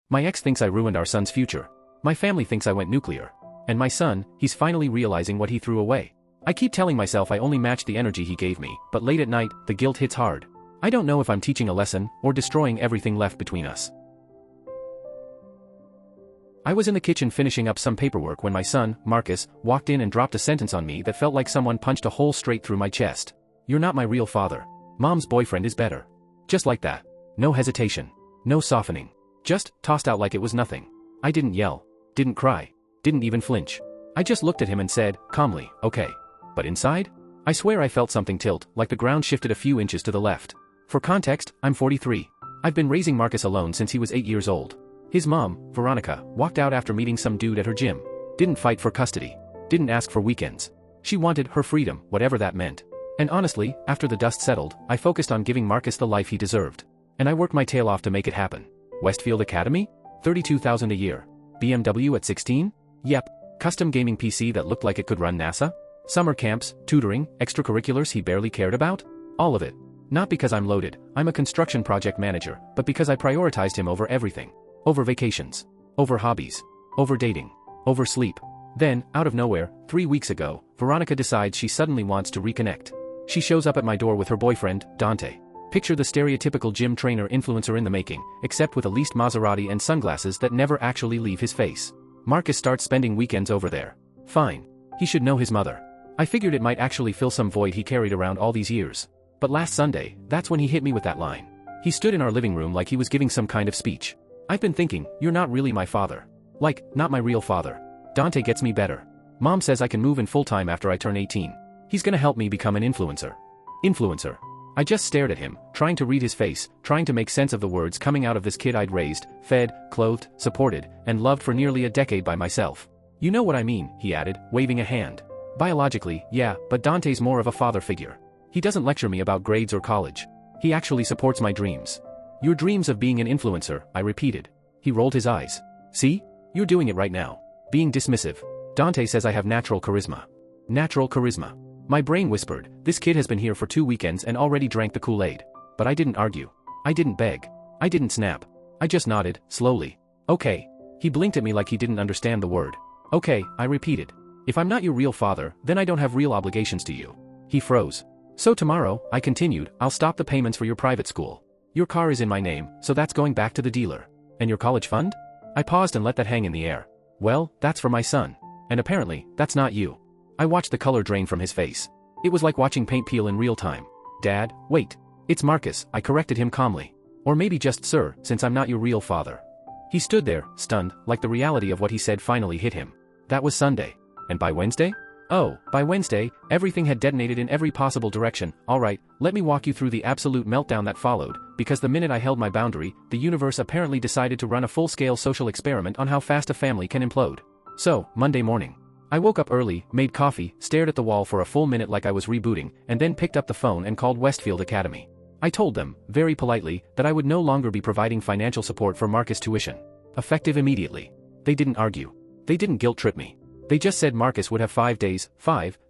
My ex thinks I ruined our son's future. My family thinks I went nuclear. And my son, he's finally realizing what he threw away. I keep telling myself I only matched the energy he gave me, but late at night, the guilt hits hard. I don't know if I'm teaching a lesson, or destroying everything left between us. I was in the kitchen finishing up some paperwork when my son, Marcus, walked in and dropped a sentence on me that felt like someone punched a hole straight through my chest. "You're not my real father. Mom's boyfriend is better." Just like that. No hesitation. No softening. Just tossed out like it was nothing. I didn't yell. Didn't cry. Didn't even flinch. I just looked at him and said, calmly, "Okay." But inside? I swear I felt something tilt, like the ground shifted a few inches to the left. For context, I'm 43. I've been raising Marcus alone since he was 8 years old. His mom, Veronica, walked out after meeting some dude at her gym. Didn't fight for custody. Didn't ask for weekends. She wanted her freedom, whatever that meant. And honestly, after the dust settled, I focused on giving Marcus the life he deserved. And I worked my tail off to make it happen. Westfield Academy? $32,000 a year. BMW at 16? Yep. Custom gaming PC that looked like it could run NASA? Summer camps, tutoring, extracurriculars he barely cared about? All of it. Not because I'm loaded, I'm a construction project manager, but because I prioritized him over everything. Over vacations. Over hobbies. Over dating. Over sleep. Then, out of nowhere, 3 weeks ago, Veronica decides she suddenly wants to reconnect. She shows up at my door with her boyfriend, Dante. Picture the stereotypical gym trainer influencer in the making, except with a leased Maserati and sunglasses that never actually leave his face. Marcus starts spending weekends over there. Fine. He should know his mother. I figured it might actually fill some void he carried around all these years. But last Sunday, that's when he hit me with that line. He stood in our living room like he was giving some kind of speech. "I've been thinking, you're not really my father. Like, not my real father. Dante gets me better. Mom says I can move in full-time after I turn 18. He's gonna help me become an influencer." Influencer. I just stared at him, trying to read his face, trying to make sense of the words coming out of this kid I'd raised, fed, clothed, supported, and loved for nearly a decade by myself. "You know what I mean," he added, waving a hand. "Biologically, yeah, but Dante's more of a father figure. He doesn't lecture me about grades or college. He actually supports my dreams." "Your dreams of being an influencer," I repeated. He rolled his eyes. "See? You're doing it right now. Being dismissive. Dante says I have natural charisma." Natural charisma. My brain whispered, this kid has been here for 2 weekends and already drank the Kool-Aid. But I didn't argue. I didn't beg. I didn't snap. I just nodded, slowly. "Okay." He blinked at me like he didn't understand the word. "Okay," I repeated. "If I'm not your real father, then I don't have real obligations to you." He froze. "So tomorrow," I continued, "I'll stop the payments for your private school. Your car is in my name, so that's going back to the dealer. And your college fund?" I paused and let that hang in the air. "Well, that's for my son. And apparently, that's not you." I watched the color drain from his face. It was like watching paint peel in real time. "Dad, wait. It's Marcus," I corrected him calmly. "Or maybe just sir, since I'm not your real father." He stood there, stunned, like the reality of what he said finally hit him. That was Sunday. And by Wednesday? Oh, by Wednesday, everything had detonated in every possible direction. Alright, let me walk you through the absolute meltdown that followed, because the minute I held my boundary, the universe apparently decided to run a full-scale social experiment on how fast a family can implode. So, Monday morning. I woke up early, made coffee, stared at the wall for a full minute like I was rebooting, and then picked up the phone and called Westfield Academy. I told them, very politely, that I would no longer be providing financial support for Marcus' tuition. Effective immediately. They didn't argue. They didn't guilt-trip me. They just said Marcus would have 5 days,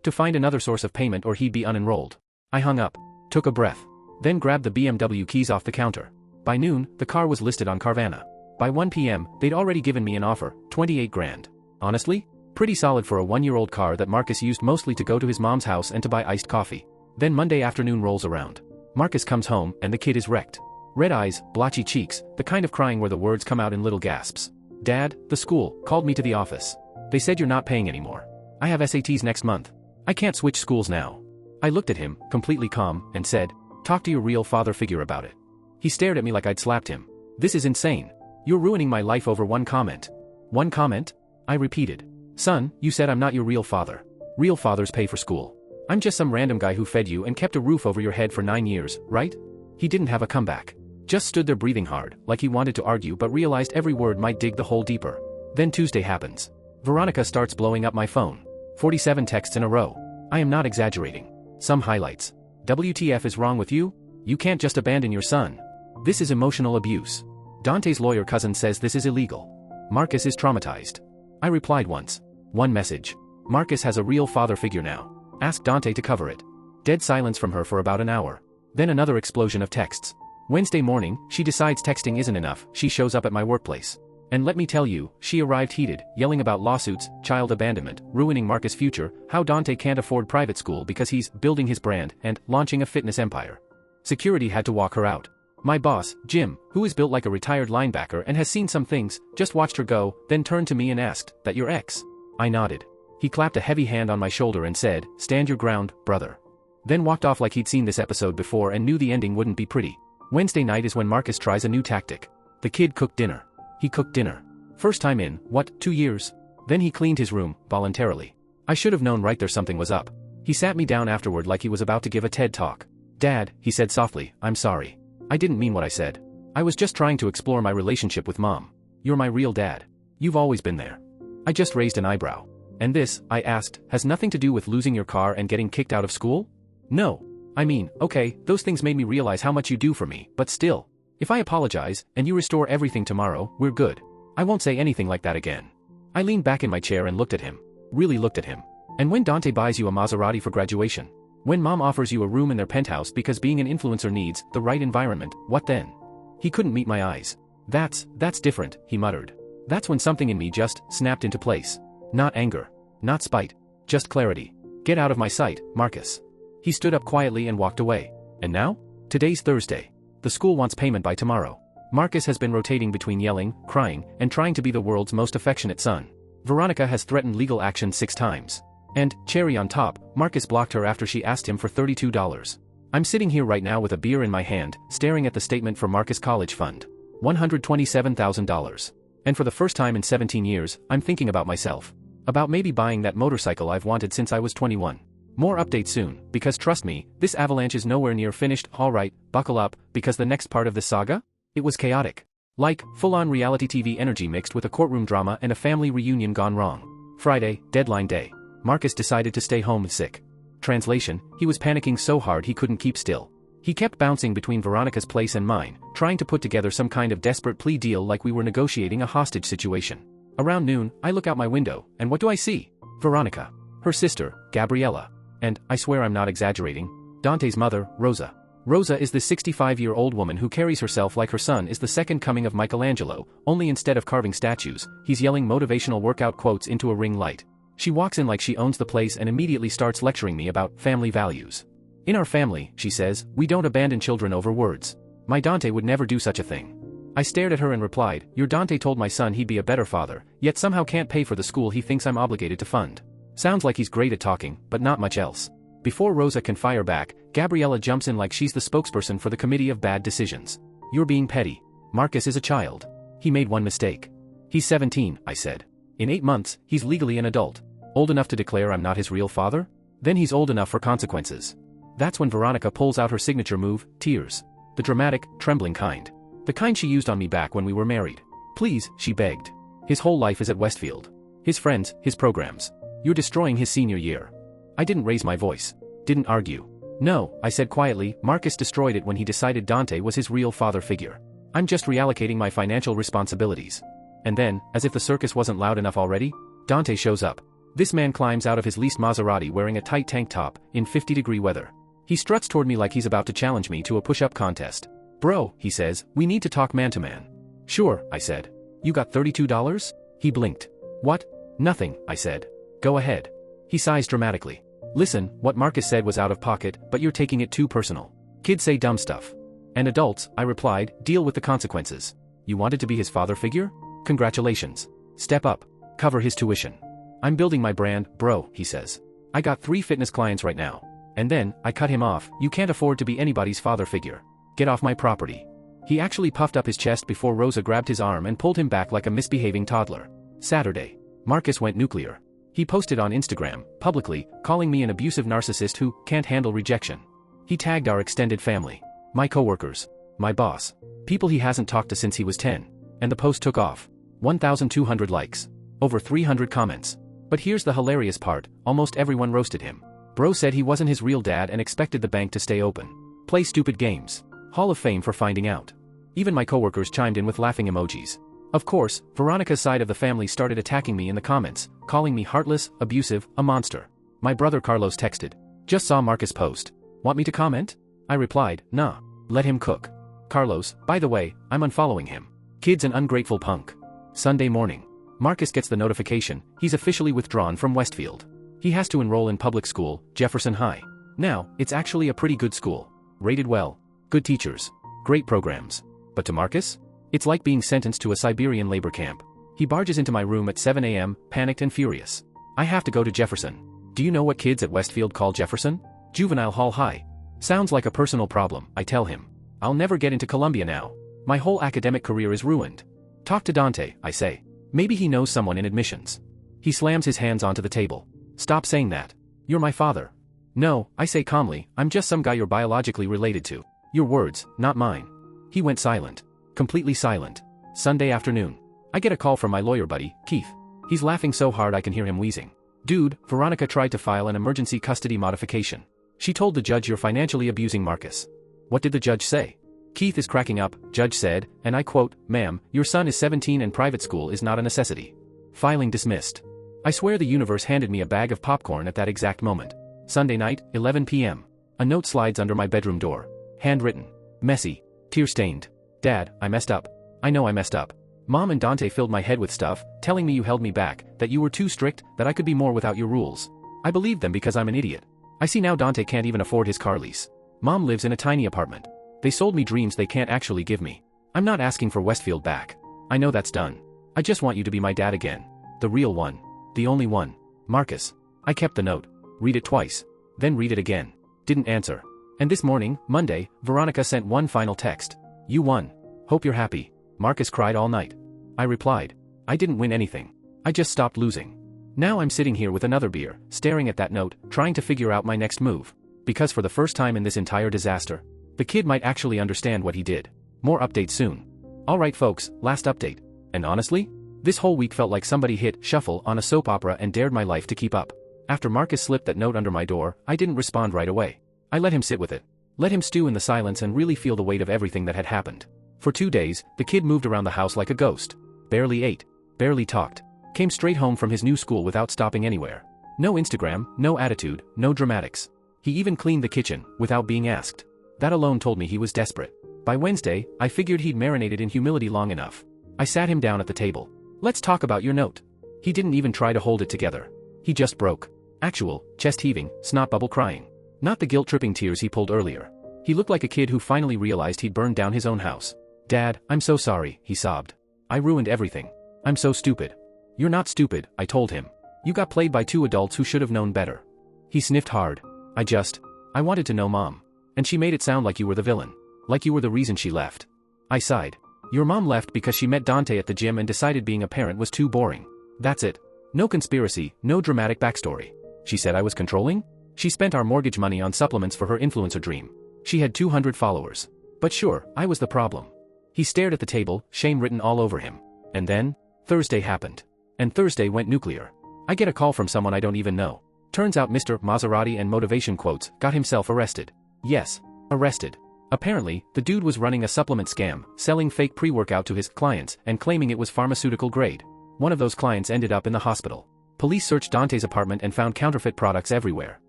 to find another source of payment or he'd be unenrolled. I hung up, took a breath, then grabbed the BMW keys off the counter. By noon, the car was listed on Carvana. By 1 p.m., they'd already given me an offer, 28 grand. Honestly? Pretty solid for a 1-year-old car that Marcus used mostly to go to his mom's house and to buy iced coffee. Then Monday afternoon rolls around. Marcus comes home, and the kid is wrecked. Red eyes, blotchy cheeks, the kind of crying where the words come out in little gasps. "Dad, the school called me to the office. They said you're not paying anymore. I have SATs next month. I can't switch schools now." I looked at him, completely calm, and said, "Talk to your real father figure about it." He stared at me like I'd slapped him. "This is insane. You're ruining my life over one comment." "One comment?" I repeated. "Son, you said I'm not your real father. Real fathers pay for school. I'm just some random guy who fed you and kept a roof over your head for 9 years, right?" He didn't have a comeback. Just stood there breathing hard, like he wanted to argue but realized every word might dig the hole deeper. Then Tuesday happens. Veronica starts blowing up my phone. 47 texts in a row. I am not exaggerating. Some highlights. "WTF is wrong with you? You can't just abandon your son. This is emotional abuse. Dante's lawyer cousin says this is illegal. Marcus is traumatized." I replied once. One message. "Marcus has a real father figure now. Ask Dante to cover it." Dead silence from her for about an hour. Then another explosion of texts. Wednesday morning, she decides texting isn't enough, she shows up at my workplace. And let me tell you, she arrived heated, yelling about lawsuits, child abandonment, ruining Marcus' future, how Dante can't afford private school because he's building his brand and launching a fitness empire. Security had to walk her out. My boss, Jim, who is built like a retired linebacker and has seen some things, just watched her go, then turned to me and asked, "That your ex?" I nodded. He clapped a heavy hand on my shoulder and said, "Stand your ground, brother." Then walked off like he'd seen this episode before and knew the ending wouldn't be pretty. Wednesday night is when Marcus tries a new tactic. The kid cooked dinner. He cooked dinner. First time in, 2 years? Then he cleaned his room, voluntarily. I should have known right there something was up. He sat me down afterward like he was about to give a TED talk. "Dad," he said softly, "I'm sorry. I didn't mean what I said. I was just trying to explore my relationship with Mom. You're my real dad. You've always been there." I just raised an eyebrow. "And this," I asked, "has nothing to do with losing your car and getting kicked out of school?" "No. I mean, okay, those things made me realize how much you do for me, but still. If I apologize, and you restore everything tomorrow, we're good. I won't say anything like that again." I leaned back in my chair and looked at him. Really looked at him. "And when Dante buys you a Maserati for graduation? When Mom offers you a room in their penthouse because being an influencer needs the right environment, what then?" He couldn't meet my eyes. That's different," he muttered. That's when something in me just snapped into place. Not anger. Not spite. Just clarity. "Get out of my sight, Marcus." He stood up quietly and walked away. And now? Today's Thursday. The school wants payment by tomorrow. Marcus has been rotating between yelling, crying, and trying to be the world's most affectionate son. Veronica has threatened legal action 6 times. And, cherry on top, Marcus blocked her after she asked him for $32. I'm sitting here right now with a beer in my hand, staring at the statement for Marcus College Fund. $127,000. And for the first time in 17 years, I'm thinking about myself. About maybe buying that motorcycle I've wanted since I was 21. More updates soon, because trust me, this avalanche is nowhere near finished. Alright, buckle up, because the next part of this saga? It was chaotic. Like, full-on reality TV energy mixed with a courtroom drama and a family reunion gone wrong. Friday, deadline day. Marcus decided to stay home sick. Translation, he was panicking so hard he couldn't keep still. He kept bouncing between Veronica's place and mine, trying to put together some kind of desperate plea deal like we were negotiating a hostage situation. Around noon, I look out my window, and what do I see? Veronica. Her sister, Gabriella. And, I swear I'm not exaggerating, Dante's mother, Rosa. Rosa is the 65-year-old woman who carries herself like her son is the second coming of Michelangelo, only instead of carving statues, he's yelling motivational workout quotes into a ring light. She walks in like she owns the place and immediately starts lecturing me about family values. "In our family," she says, "we don't abandon children over words. My Dante would never do such a thing." I stared at her and replied, "Your Dante told my son he'd be a better father, yet somehow can't pay for the school he thinks I'm obligated to fund. Sounds like he's great at talking, but not much else." Before Rosa can fire back, Gabriella jumps in like she's the spokesperson for the committee of bad decisions. "You're being petty. Marcus is a child. He made one mistake. He's 17, I said. In 8 months, he's legally an adult. Old enough to declare I'm not his real father? Then he's old enough for consequences." That's when Veronica pulls out her signature move, tears. The dramatic, trembling kind. The kind she used on me back when we were married. "Please," she begged. "His whole life is at Westfield. His friends, his programs. You're destroying his senior year." I didn't raise my voice. Didn't argue. "No," I said quietly, "Marcus destroyed it when he decided Dante was his real father figure. I'm just reallocating my financial responsibilities." And then, as if the circus wasn't loud enough already, Dante shows up. This man climbs out of his leased Maserati wearing a tight tank top, in 50-degree weather. He struts toward me like he's about to challenge me to a push-up contest. "Bro," he says, "we need to talk man-to-man." "Sure," I said. "You got $32? He blinked. "What?" "Nothing," I said. "Go ahead." He sighs dramatically. "Listen, what Marcus said was out of pocket, but you're taking it too personal. Kids say dumb stuff. And adults," I replied, "deal with the consequences. You wanted to be his father figure? Congratulations. Step up. Cover his tuition." "I'm building my brand, bro," he says. "I got 3 fitness clients right now." And then, I cut him off. "You can't afford to be anybody's father figure. Get off my property." He actually puffed up his chest before Rosa grabbed his arm and pulled him back like a misbehaving toddler. Saturday. Marcus went nuclear. He posted on Instagram, publicly, calling me an abusive narcissist who can't handle rejection. He tagged our extended family. My coworkers. My boss. People he hasn't talked to since he was 10. And the post took off. 1,200 likes. Over 300 comments. But here's the hilarious part, almost everyone roasted him. Bro said he wasn't his real dad and expected the bank to stay open. Play stupid games. Hall of Fame for finding out. Even my coworkers chimed in with laughing emojis. Of course, Veronica's side of the family started attacking me in the comments, calling me heartless, abusive, a monster. My brother Carlos texted. "Just saw Marcus post. Want me to comment?" I replied, "Nah. Let him cook." Carlos, by the way, I'm unfollowing him. Kid's an ungrateful punk. Sunday morning. Marcus gets the notification, he's officially withdrawn from Westfield. He has to enroll in public school, Jefferson High. Now, it's actually a pretty good school. Rated well. Good teachers. Great programs. But to Marcus? It's like being sentenced to a Siberian labor camp. He barges into my room at 7 a.m., panicked and furious. I have to go to Jefferson. Do you know what kids at Westfield call Jefferson? Juvenile Hall High. Sounds like a personal problem, I tell him. I'll never get into Columbia now. My whole academic career is ruined. Talk to Dante, I say. Maybe he knows someone in admissions. He slams his hands onto the table. Stop saying that. You're my father. No, I say calmly, I'm just some guy you're biologically related to. Your words, not mine. He went silent. Completely silent. Sunday afternoon. I get a call from my lawyer buddy, Keith. He's laughing so hard I can hear him wheezing. Dude, Veronica tried to file an emergency custody modification. She told the judge you're financially abusing Marcus. What did the judge say? Keith is cracking up. Judge said, and I quote, "Ma'am, your son is 17 and private school is not a necessity." Filing dismissed. I swear the universe handed me a bag of popcorn at that exact moment. Sunday night, 11 p.m. A note slides under my bedroom door. Handwritten. Messy. Tear-stained. Dad, I messed up. I know I messed up. Mom and Dante filled my head with stuff, telling me you held me back, that you were too strict, that I could be more without your rules. I believed them because I'm an idiot. I see now Dante can't even afford his car lease. Mom lives in a tiny apartment. They sold me dreams they can't actually give me. I'm not asking for Westfield back. I know that's done. I just want you to be my dad again. The real one. The only one. Marcus. I kept the note. Read it twice. Then read it again. Didn't answer. And this morning, Monday, Veronica sent one final text. You won. Hope you're happy. Marcus cried all night. I replied. I didn't win anything. I just stopped losing. Now I'm sitting here with another beer, staring at that note, trying to figure out my next move. Because for the first time in this entire disaster, the kid might actually understand what he did. More updates soon. Alright folks, last update. And honestly, this whole week felt like somebody hit shuffle on a soap opera and dared my life to keep up. After Marcus slipped that note under my door, I didn't respond right away. I let him sit with it. Let him stew in the silence and really feel the weight of everything that had happened. For 2 days, the kid moved around the house like a ghost. Barely ate. Barely talked. Came straight home from his new school without stopping anywhere. No Instagram, no attitude, no dramatics. He even cleaned the kitchen, without being asked. That alone told me he was desperate. By Wednesday, I figured he'd marinated in humility long enough. I sat him down at the table. Let's talk about your note. He didn't even try to hold it together. He just broke. Actual, chest heaving, snot bubble crying. Not the guilt-tripping tears he pulled earlier. He looked like a kid who finally realized he'd burned down his own house. Dad, I'm so sorry, he sobbed. I ruined everything. I'm so stupid. You're not stupid, I told him. You got played by 2 adults who should have known better. He sniffed hard. I wanted to know Mom. And she made it sound like you were the villain. Like you were the reason she left. I sighed. Your mom left because she met Dante at the gym and decided being a parent was too boring. That's it. No conspiracy, no dramatic backstory. She said I was controlling? She spent our mortgage money on supplements for her influencer dream. She had 200 followers. But sure, I was the problem. He stared at the table, shame written all over him. And then, Thursday happened. And Thursday went nuclear. I get a call from someone I don't even know. Turns out Mr. Maserati and motivation quotes got himself arrested. Yes, arrested. Apparently, the dude was running a supplement scam, selling fake pre-workout to his clients and claiming it was pharmaceutical grade. One of those clients ended up in the hospital. Police searched Dante's apartment and found counterfeit products everywhere.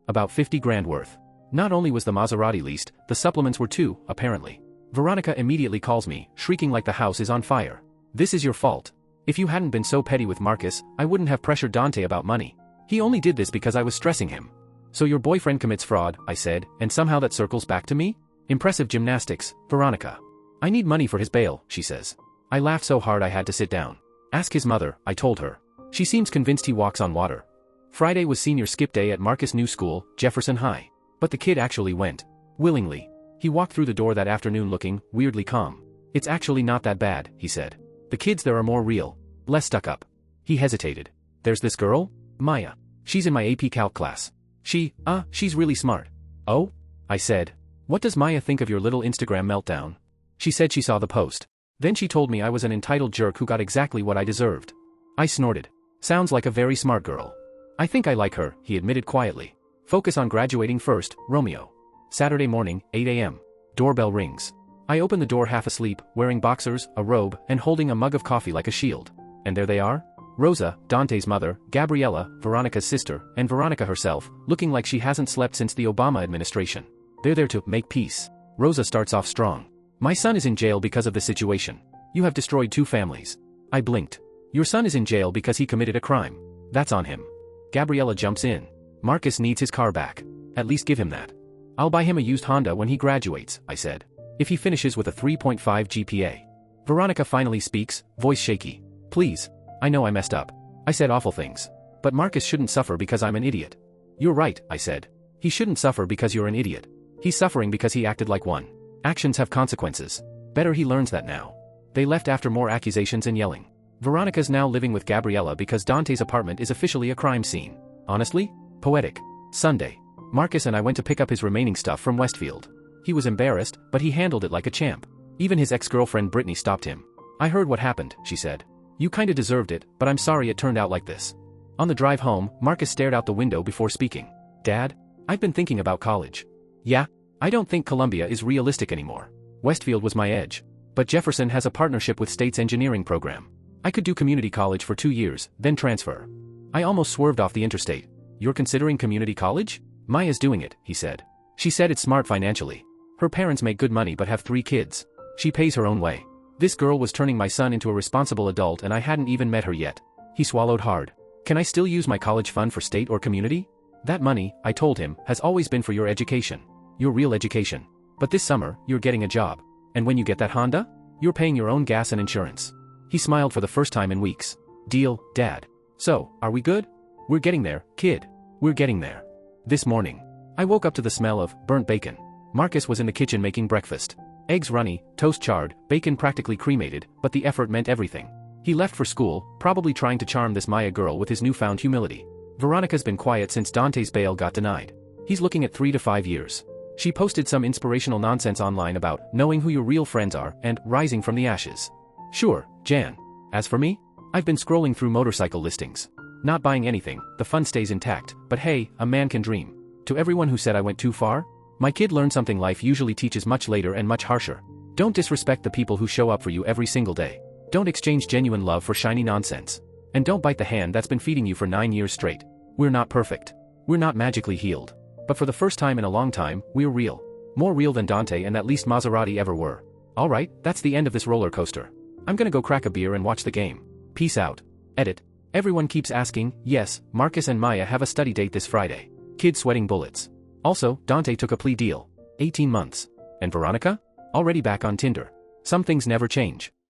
About 50 grand worth. Not only was the Maserati leased, the supplements were too, apparently. Veronica immediately calls me, shrieking like the house is on fire. This is your fault. If you hadn't been so petty with Marcus, I wouldn't have pressured Dante about money. He only did this because I was stressing him. So your boyfriend commits fraud, I said, and somehow that circles back to me? Impressive gymnastics, Veronica. I need money for his bail, she says. I laughed so hard I had to sit down. Ask his mother, I told her. She seems convinced he walks on water. Friday was senior skip day at Marcus' new school, Jefferson High. But the kid actually went. Willingly. He walked through the door that afternoon looking, weirdly calm. It's actually not that bad, he said. The kids there are more real. Less stuck up. He hesitated. There's this girl? Maya. She's in my AP Calc class. She's really smart. Oh? I said. What does Maya think of your little Instagram meltdown? She said she saw the post. Then she told me I was an entitled jerk who got exactly what I deserved. I snorted. Sounds like a very smart girl. I think I like her, he admitted quietly. Focus on graduating first, Romeo. Saturday morning, 8 a.m. Doorbell rings. I open the door half asleep, wearing boxers, a robe, and holding a mug of coffee like a shield. And there they are. Rosa, Dante's mother, Gabriella, Veronica's sister, and Veronica herself, looking like she hasn't slept since the Obama administration. They're there to make peace. Rosa starts off strong. My son is in jail because of the situation. You have destroyed 2 families. I blinked. Your son is in jail because he committed a crime. That's on him. Gabriella jumps in. Marcus needs his car back. At least give him that. I'll buy him a used Honda when he graduates, I said. If he finishes with a 3.5 GPA. Veronica finally speaks, voice shaky. Please. I know I messed up. I said awful things. But Marcus shouldn't suffer because I'm an idiot. You're right, I said. He shouldn't suffer because you're an idiot. He's suffering because he acted like one. Actions have consequences. Better he learns that now. They left after more accusations and yelling. Veronica's now living with Gabriella because Dante's apartment is officially a crime scene. Honestly? Poetic. Sunday. Marcus and I went to pick up his remaining stuff from Westfield. He was embarrassed, but he handled it like a champ. Even his ex-girlfriend Brittany stopped him. I heard what happened, she said. You kinda deserved it, but I'm sorry it turned out like this. On the drive home, Marcus stared out the window before speaking. Dad? I've been thinking about college. Yeah? I don't think Columbia is realistic anymore. Westfield was my edge. But Jefferson has a partnership with State's engineering program. I could do community college for 2 years, then transfer. I almost swerved off the interstate. You're considering community college? Maya's doing it, he said. She said it's smart financially. Her parents make good money but have 3 kids. She pays her own way. This girl was turning my son into a responsible adult and I hadn't even met her yet. He swallowed hard. Can I still use my college fund for state or community? That money, I told him, has always been for your education. Your real education. But this summer, you're getting a job. And when you get that Honda? You're paying your own gas and insurance. He smiled for the first time in weeks. Deal, Dad. So, are we good? We're getting there, kid. We're getting there. This morning, I woke up to the smell of burnt bacon. Marcus was in the kitchen making breakfast. Eggs runny, toast charred, bacon practically cremated, but the effort meant everything. He left for school, probably trying to charm this Maya girl with his newfound humility. Veronica's been quiet since Dante's bail got denied. He's looking at 3 to 5 years. She posted some inspirational nonsense online about knowing who your real friends are and rising from the ashes. Sure, Jan. As for me? I've been scrolling through motorcycle listings. Not buying anything, the fun stays intact, but hey, a man can dream. To everyone who said I went too far, my kid learned something life usually teaches much later and much harsher. Don't disrespect the people who show up for you every single day. Don't exchange genuine love for shiny nonsense. And don't bite the hand that's been feeding you for 9 years straight. We're not perfect. We're not magically healed. But for the first time in a long time, we're real. More real than Dante and at least Maserati ever were. Alright, that's the end of this roller coaster. I'm gonna go crack a beer and watch the game. Peace out. Edit. Everyone keeps asking, yes, Marcus and Maya have a study date this Friday. Kid sweating bullets. Also, Dante took a plea deal. 18 months. And Veronica? Already back on Tinder. Some things never change.